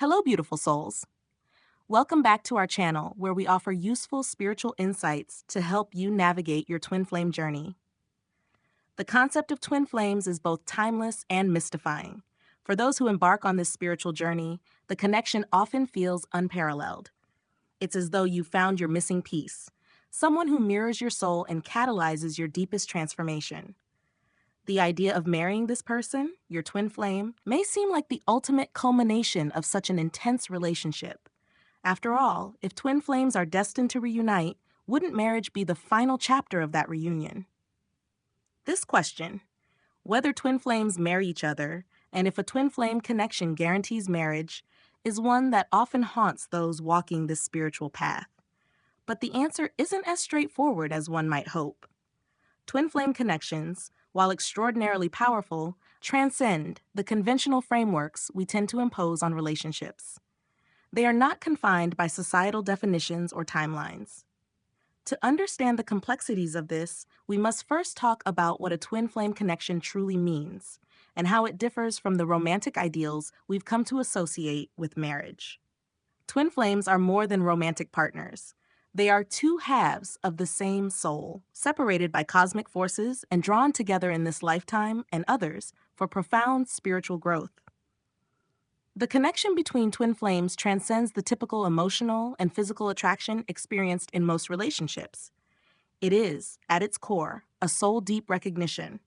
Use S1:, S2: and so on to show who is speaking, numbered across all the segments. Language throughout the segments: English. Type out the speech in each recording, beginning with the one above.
S1: Hello, beautiful souls. Welcome back to our channel where we offer useful spiritual insights to help you navigate your twin flame journey. The concept of twin flames is both timeless and mystifying. For those who embark on this spiritual journey, the connection often feels unparalleled. It's as though you found your missing piece, someone who mirrors your soul and catalyzes your deepest transformation. The idea of marrying this person, your twin flame, may seem like the ultimate culmination of such an intense relationship. After all, if twin flames are destined to reunite, wouldn't marriage be the final chapter of that reunion? This question, whether twin flames marry each other, and if a twin flame connection guarantees marriage, is one that often haunts those walking this spiritual path. But the answer isn't as straightforward as one might hope. Twin flame connections, while extraordinarily powerful, transcend the conventional frameworks we tend to impose on relationships. They are not confined by societal definitions or timelines. To understand the complexities of this, we must first talk about what a twin flame connection truly means and how it differs from the romantic ideals we've come to associate with marriage. Twin flames are more than romantic partners. They are two halves of the same soul, separated by cosmic forces and drawn together in this lifetime and others for profound spiritual growth. The connection between twin flames transcends the typical emotional and physical attraction experienced in most relationships. It is, at its core, a soul-deep recognition,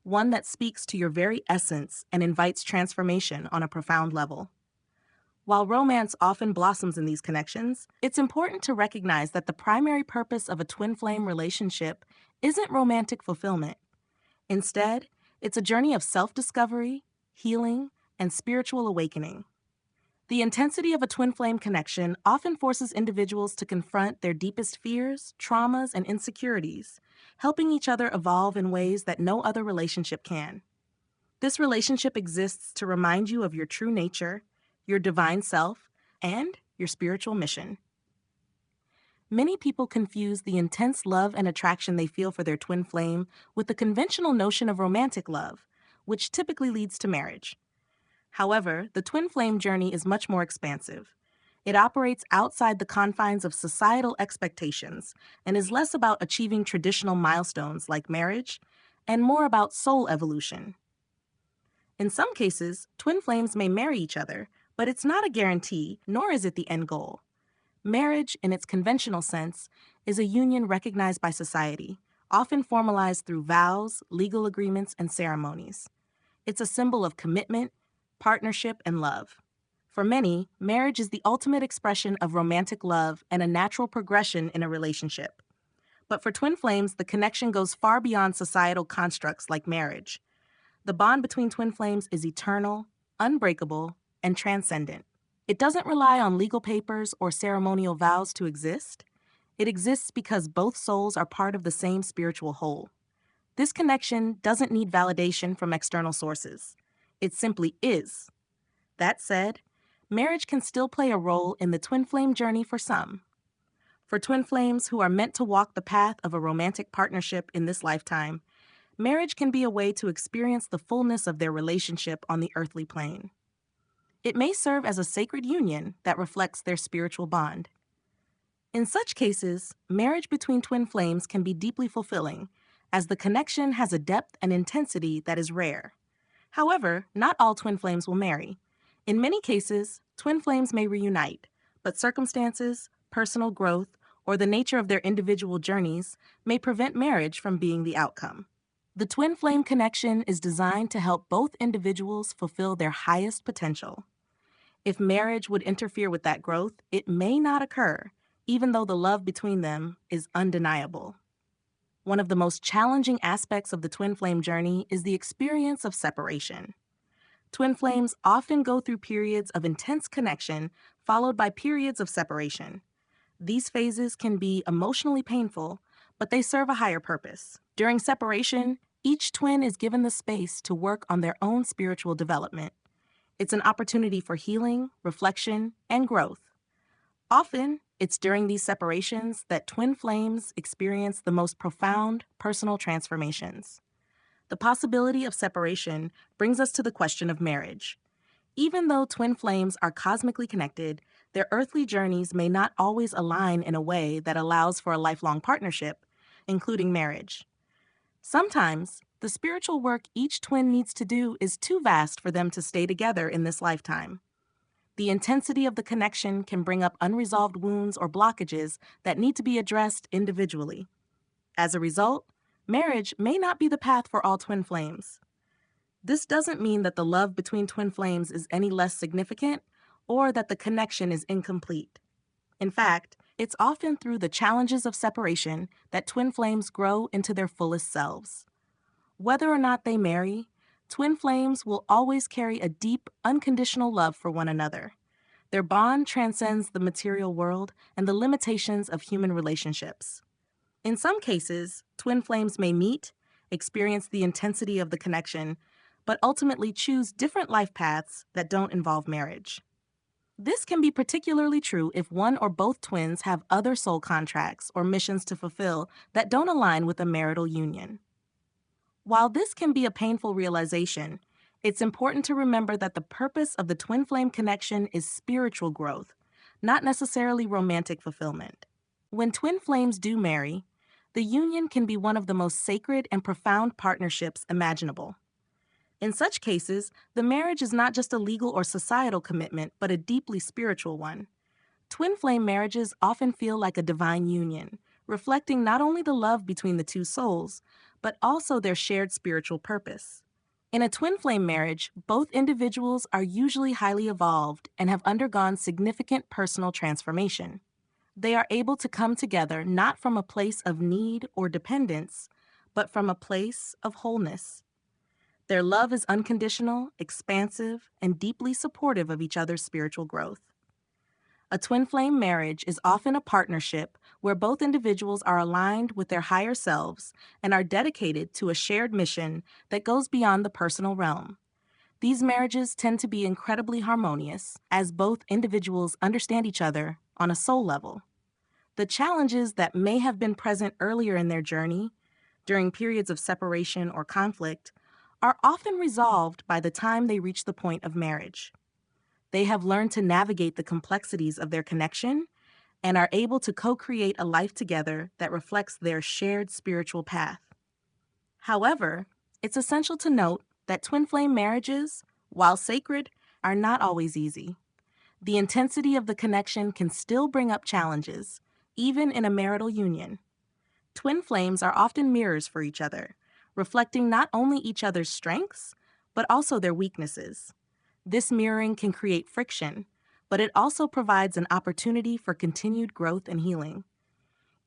S1: one that speaks to your very essence and invites transformation on a profound level. While romance often blossoms in these connections, it's important to recognize that the primary purpose of a twin flame relationship isn't romantic fulfillment. Instead, it's a journey of self-discovery, healing, and spiritual awakening. The intensity of a twin flame connection often forces individuals to confront their deepest fears, traumas, and insecurities, helping each other evolve in ways that no other relationship can. This relationship exists to remind you of your true nature, your divine self, and your spiritual mission. Many people confuse the intense love and attraction they feel for their twin flame with the conventional notion of romantic love, which typically leads to marriage. However, the twin flame journey is much more expansive. It operates outside the confines of societal expectations and is less about achieving traditional milestones like marriage and more about soul evolution. In some cases, twin flames may marry each other, but it's not a guarantee, nor is it the end goal. Marriage, in its conventional sense, is a union recognized by society, often formalized through vows, legal agreements, and ceremonies. It's a symbol of commitment, partnership, and love. For many, marriage is the ultimate expression of romantic love and a natural progression in a relationship. But for twin flames, the connection goes far beyond societal constructs like marriage. The bond between twin flames is eternal, unbreakable, and transcendent. It doesn't rely on legal papers or ceremonial vows to exist. It exists because both souls are part of the same spiritual whole. This connection doesn't need validation from external sources. It simply is. That said, marriage can still play a role in the twin flame journey for some. For twin flames who are meant to walk the path of a romantic partnership in this lifetime, marriage can be a way to experience the fullness of their relationship on the earthly plane. It may serve as a sacred union that reflects their spiritual bond. In such cases, marriage between twin flames can be deeply fulfilling, as the connection has a depth and intensity that is rare. However, not all twin flames will marry. In many cases, twin flames may reunite, but circumstances, personal growth, or the nature of their individual journeys may prevent marriage from being the outcome. The twin flame connection is designed to help both individuals fulfill their highest potential. If marriage would interfere with that growth, it may not occur, even though the love between them is undeniable. One of the most challenging aspects of the twin flame journey is the experience of separation. Twin flames often go through periods of intense connection, followed by periods of separation. These phases can be emotionally painful, but they serve a higher purpose. During separation, each twin is given the space to work on their own spiritual development. It's an opportunity for healing, reflection, and growth. Often, it's during these separations that twin flames experience the most profound personal transformations. The possibility of separation brings us to the question of marriage. Even though twin flames are cosmically connected, their earthly journeys may not always align in a way that allows for a lifelong partnership, including marriage. Sometimes, the spiritual work each twin needs to do is too vast for them to stay together in this lifetime. The intensity of the connection can bring up unresolved wounds or blockages that need to be addressed individually. As a result, marriage may not be the path for all twin flames. This doesn't mean that the love between twin flames is any less significant or that the connection is incomplete. In fact, it's often through the challenges of separation that twin flames grow into their fullest selves. Whether or not they marry, twin flames will always carry a deep, unconditional love for one another. Their bond transcends the material world and the limitations of human relationships. In some cases, twin flames may meet, experience the intensity of the connection, but ultimately choose different life paths that don't involve marriage. This can be particularly true if one or both twins have other soul contracts or missions to fulfill that don't align with a marital union. While this can be a painful realization, it's important to remember that the purpose of the twin flame connection is spiritual growth, not necessarily romantic fulfillment. When twin flames do marry, the union can be one of the most sacred and profound partnerships imaginable. In such cases, the marriage is not just a legal or societal commitment, but a deeply spiritual one. Twin flame marriages often feel like a divine union, reflecting not only the love between the two souls, but also their shared spiritual purpose. In a twin flame marriage, both individuals are usually highly evolved and have undergone significant personal transformation. They are able to come together not from a place of need or dependence, but from a place of wholeness. Their love is unconditional, expansive, and deeply supportive of each other's spiritual growth. A twin flame marriage is often a partnership where both individuals are aligned with their higher selves and are dedicated to a shared mission that goes beyond the personal realm. These marriages tend to be incredibly harmonious as both individuals understand each other on a soul level. The challenges that may have been present earlier in their journey, during periods of separation or conflict, are often resolved by the time they reach the point of marriage. They have learned to navigate the complexities of their connection and are able to co-create a life together that reflects their shared spiritual path. However, it's essential to note that twin flame marriages, while sacred, are not always easy. The intensity of the connection can still bring up challenges, even in a marital union. Twin flames are often mirrors for each other, reflecting not only each other's strengths, but also their weaknesses. This mirroring can create friction, but it also provides an opportunity for continued growth and healing.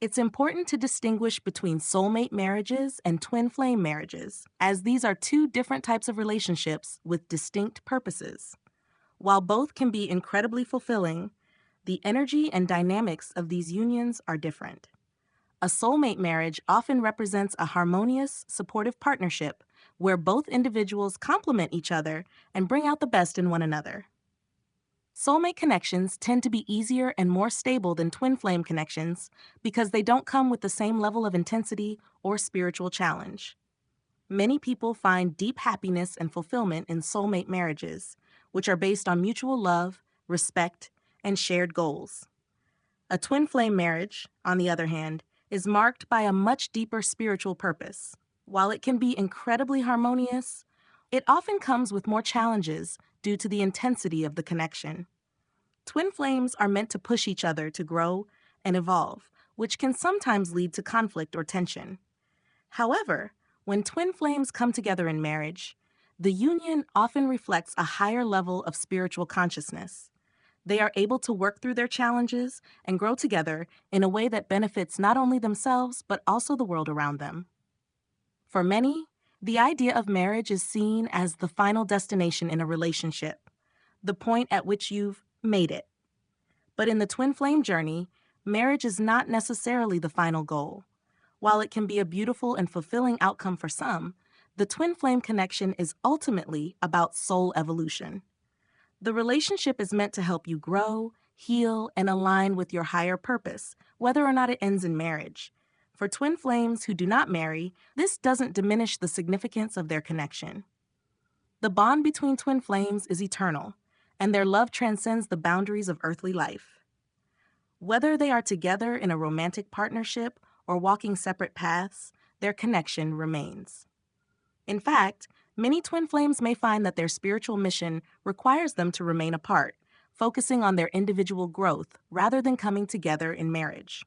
S1: It's important to distinguish between soulmate marriages and twin flame marriages, as these are two different types of relationships with distinct purposes. While both can be incredibly fulfilling, the energy and dynamics of these unions are different. A soulmate marriage often represents a harmonious, supportive partnership where both individuals complement each other and bring out the best in one another. Soulmate connections tend to be easier and more stable than twin flame connections because they don't come with the same level of intensity or spiritual challenge. Many people find deep happiness and fulfillment in soulmate marriages, which are based on mutual love, respect, and shared goals. A twin flame marriage, on the other hand, is marked by a much deeper spiritual purpose. While it can be incredibly harmonious, it often comes with more challenges due to the intensity of the connection. Twin flames are meant to push each other to grow and evolve, which can sometimes lead to conflict or tension. However, when twin flames come together in marriage, the union often reflects a higher level of spiritual consciousness. They are able to work through their challenges and grow together in a way that benefits not only themselves, but also the world around them. For many, the idea of marriage is seen as the final destination in a relationship, the point at which you've made it. But in the twin flame journey, marriage is not necessarily the final goal. While it can be a beautiful and fulfilling outcome for some, the twin flame connection is ultimately about soul evolution. The relationship is meant to help you grow, heal, and align with your higher purpose, whether or not it ends in marriage. For twin flames who do not marry, this doesn't diminish the significance of their connection. The bond between twin flames is eternal, and their love transcends the boundaries of earthly life. Whether they are together in a romantic partnership or walking separate paths, their connection remains. In fact, many twin flames may find that their spiritual mission requires them to remain apart, focusing on their individual growth rather than coming together in marriage.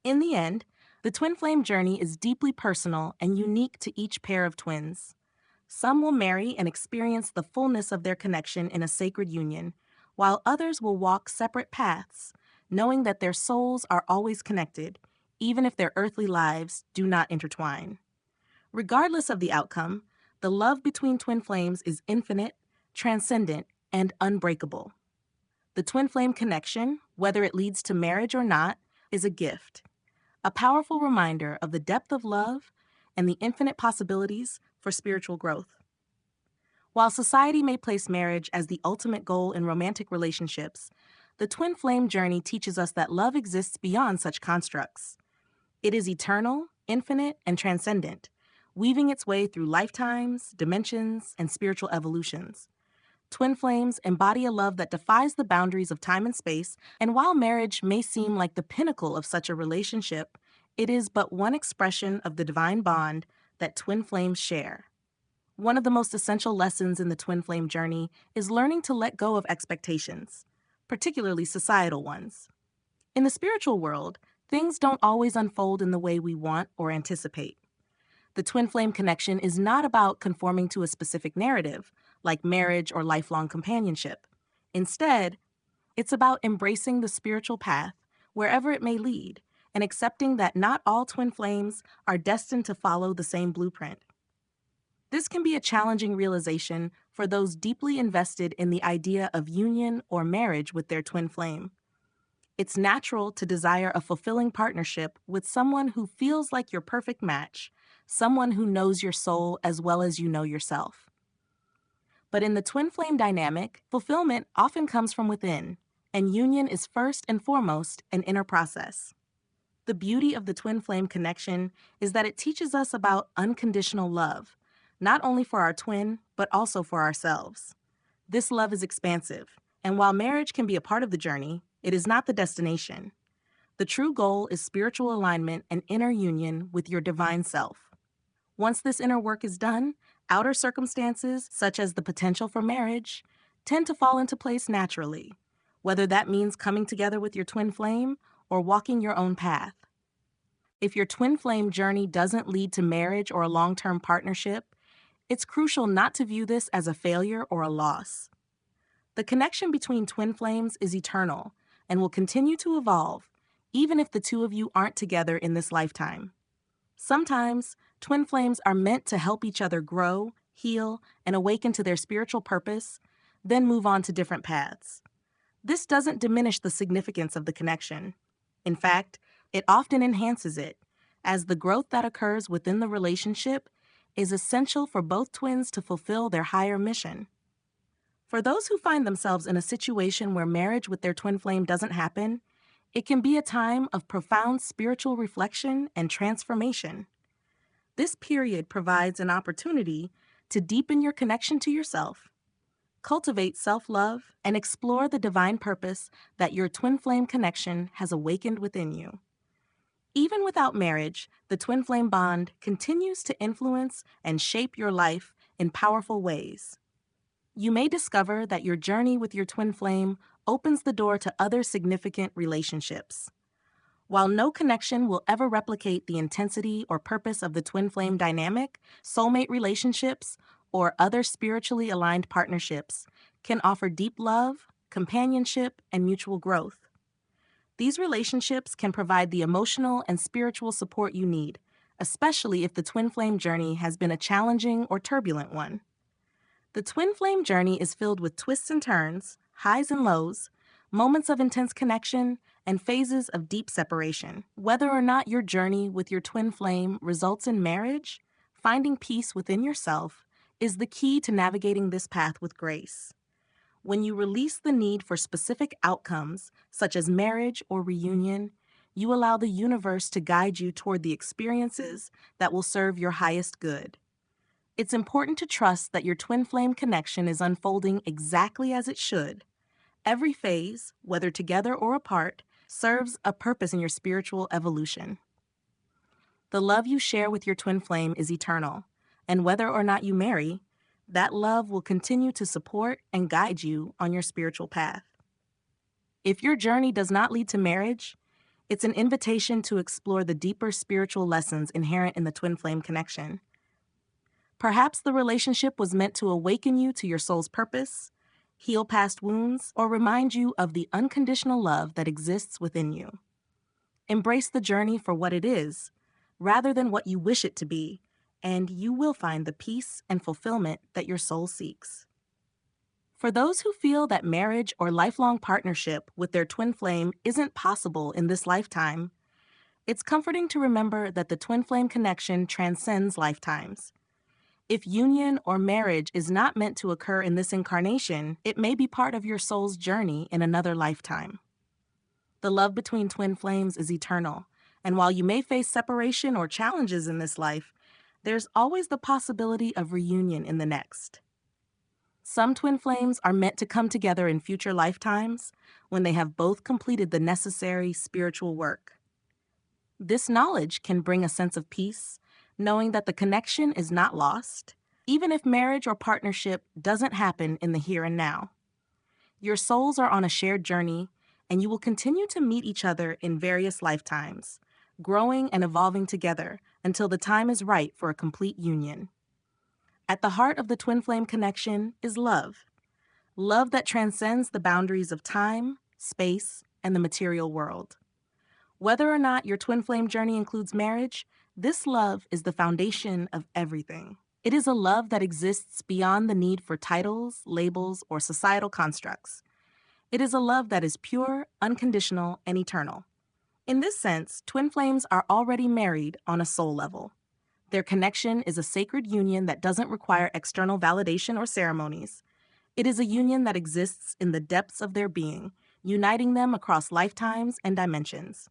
S1: In the end, the twin flame journey is deeply personal and unique to each pair of twins. Some will marry and experience the fullness of their connection in a sacred union, while others will walk separate paths, knowing that their souls are always connected, even if their earthly lives do not intertwine. Regardless of the outcome, the love between twin flames is infinite, transcendent, and unbreakable. The twin flame connection, whether it leads to marriage or not, is a gift, a powerful reminder of the depth of love and the infinite possibilities for spiritual growth. While society may place marriage as the ultimate goal in romantic relationships, the twin flame journey teaches us that love exists beyond such constructs. It is eternal, infinite, and transcendent, weaving its way through lifetimes, dimensions, and spiritual evolutions. Twin flames embody a love that defies the boundaries of time and space, and while marriage may seem like the pinnacle of such a relationship, it is but one expression of the divine bond that twin flames share. One of the most essential lessons in the twin flame journey is learning to let go of expectations, particularly societal ones. In the spiritual world, things don't always unfold in the way we want or anticipate. The twin flame connection is not about conforming to a specific narrative, like marriage or lifelong companionship. Instead, it's about embracing the spiritual path, wherever it may lead, and accepting that not all twin flames are destined to follow the same blueprint. This can be a challenging realization for those deeply invested in the idea of union or marriage with their twin flame. It's natural to desire a fulfilling partnership with someone who feels like your perfect match, someone who knows your soul as well as you know yourself. But in the twin flame dynamic, fulfillment often comes from within, and union is first and foremost an inner process. The beauty of the twin flame connection is that it teaches us about unconditional love, not only for our twin, but also for ourselves. This love is expansive, and while marriage can be a part of the journey, it is not the destination. The true goal is spiritual alignment and inner union with your divine self. Once this inner work is done, outer circumstances, such as the potential for marriage, tend to fall into place naturally, whether that means coming together with your twin flame or walking your own path. If your twin flame journey doesn't lead to marriage or a long-term partnership, it's crucial not to view this as a failure or a loss. The connection between twin flames is eternal and will continue to evolve, even if the two of you aren't together in this lifetime. Sometimes, twin flames are meant to help each other grow, heal, and awaken to their spiritual purpose, then move on to different paths. This doesn't diminish the significance of the connection. In fact, it often enhances it, as the growth that occurs within the relationship is essential for both twins to fulfill their higher mission. For those who find themselves in a situation where marriage with their twin flame doesn't happen, it can be a time of profound spiritual reflection and transformation. This period provides an opportunity to deepen your connection to yourself, cultivate self-love, and explore the divine purpose that your twin flame connection has awakened within you. Even without marriage, the twin flame bond continues to influence and shape your life in powerful ways. You may discover that your journey with your twin flame opens the door to other significant relationships. While no connection will ever replicate the intensity or purpose of the twin flame dynamic, soulmate relationships, or other spiritually aligned partnerships can offer deep love, companionship, and mutual growth. These relationships can provide the emotional and spiritual support you need, especially if the twin flame journey has been a challenging or turbulent one. The twin flame journey is filled with twists and turns, highs and lows, moments of intense connection, and phases of deep separation. Whether or not your journey with your twin flame results in marriage, finding peace within yourself is the key to navigating this path with grace. When you release the need for specific outcomes, such as marriage or reunion, you allow the universe to guide you toward the experiences that will serve your highest good. It's important to trust that your twin flame connection is unfolding exactly as it should. Every phase, whether together or apart, serves a purpose in your spiritual evolution. The love you share with your twin flame is eternal, and whether or not you marry, that love will continue to support and guide you on your spiritual path. If your journey does not lead to marriage, it's an invitation to explore the deeper spiritual lessons inherent in the twin flame connection. Perhaps the relationship was meant to awaken you to your soul's purpose, heal past wounds, or remind you of the unconditional love that exists within you. Embrace the journey for what it is, rather than what you wish it to be, and you will find the peace and fulfillment that your soul seeks. For those who feel that marriage or lifelong partnership with their twin flame isn't possible in this lifetime, it's comforting to remember that the twin flame connection transcends lifetimes. If union or marriage is not meant to occur in this incarnation, it may be part of your soul's journey in another lifetime. The love between twin flames is eternal, and while you may face separation or challenges in this life, there's always the possibility of reunion in the next. Some twin flames are meant to come together in future lifetimes when they have both completed the necessary spiritual work. This knowledge can bring a sense of peace, knowing that the connection is not lost, even if marriage or partnership doesn't happen in the here and now. Your souls are on a shared journey, and you will continue to meet each other in various lifetimes, growing and evolving together until the time is right for a complete union. At the heart of the twin flame connection is love. Love that transcends the boundaries of time, space, and the material world. Whether or not your twin flame journey includes marriage, this love is the foundation of everything. It is a love that exists beyond the need for titles, labels, or societal constructs. It is a love that is pure, unconditional, and eternal. In this sense, twin flames are already married on a soul level. Their connection is a sacred union that doesn't require external validation or ceremonies. It is a union that exists in the depths of their being, uniting them across lifetimes and dimensions.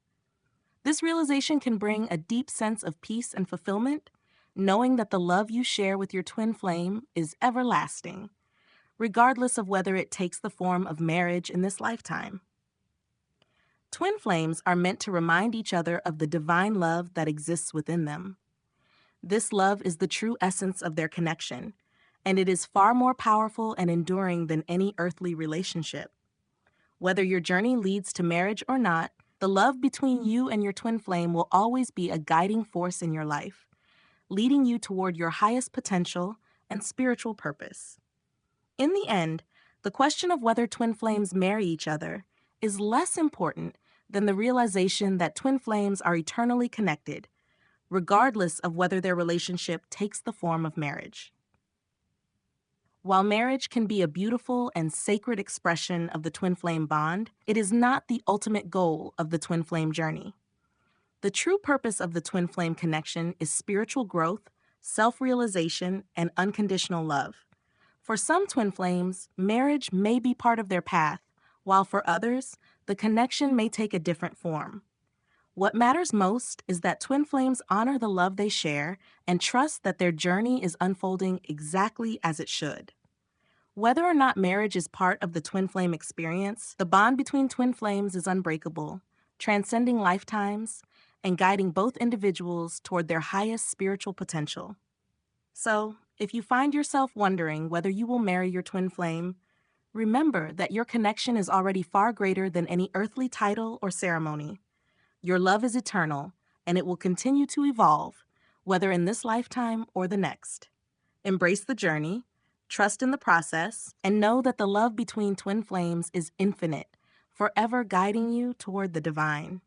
S1: This realization can bring a deep sense of peace and fulfillment, knowing that the love you share with your twin flame is everlasting, regardless of whether it takes the form of marriage in this lifetime. Twin flames are meant to remind each other of the divine love that exists within them. This love is the true essence of their connection, and it is far more powerful and enduring than any earthly relationship. Whether your journey leads to marriage or not, the love between you and your twin flame will always be a guiding force in your life, leading you toward your highest potential and spiritual purpose. In the end, the question of whether twin flames marry each other is less important than the realization that twin flames are eternally connected, regardless of whether their relationship takes the form of marriage. While marriage can be a beautiful and sacred expression of the twin flame bond, it is not the ultimate goal of the twin flame journey. The true purpose of the twin flame connection is spiritual growth, self-realization, and unconditional love. For some twin flames, marriage may be part of their path, while for others, the connection may take a different form. What matters most is that twin flames honor the love they share and trust that their journey is unfolding exactly as it should. Whether or not marriage is part of the twin flame experience, the bond between twin flames is unbreakable, transcending lifetimes and guiding both individuals toward their highest spiritual potential. So, if you find yourself wondering whether you will marry your twin flame, remember that your connection is already far greater than any earthly title or ceremony. Your love is eternal, and it will continue to evolve, whether in this lifetime or the next. Embrace the journey, trust in the process, and know that the love between twin flames is infinite, forever guiding you toward the divine.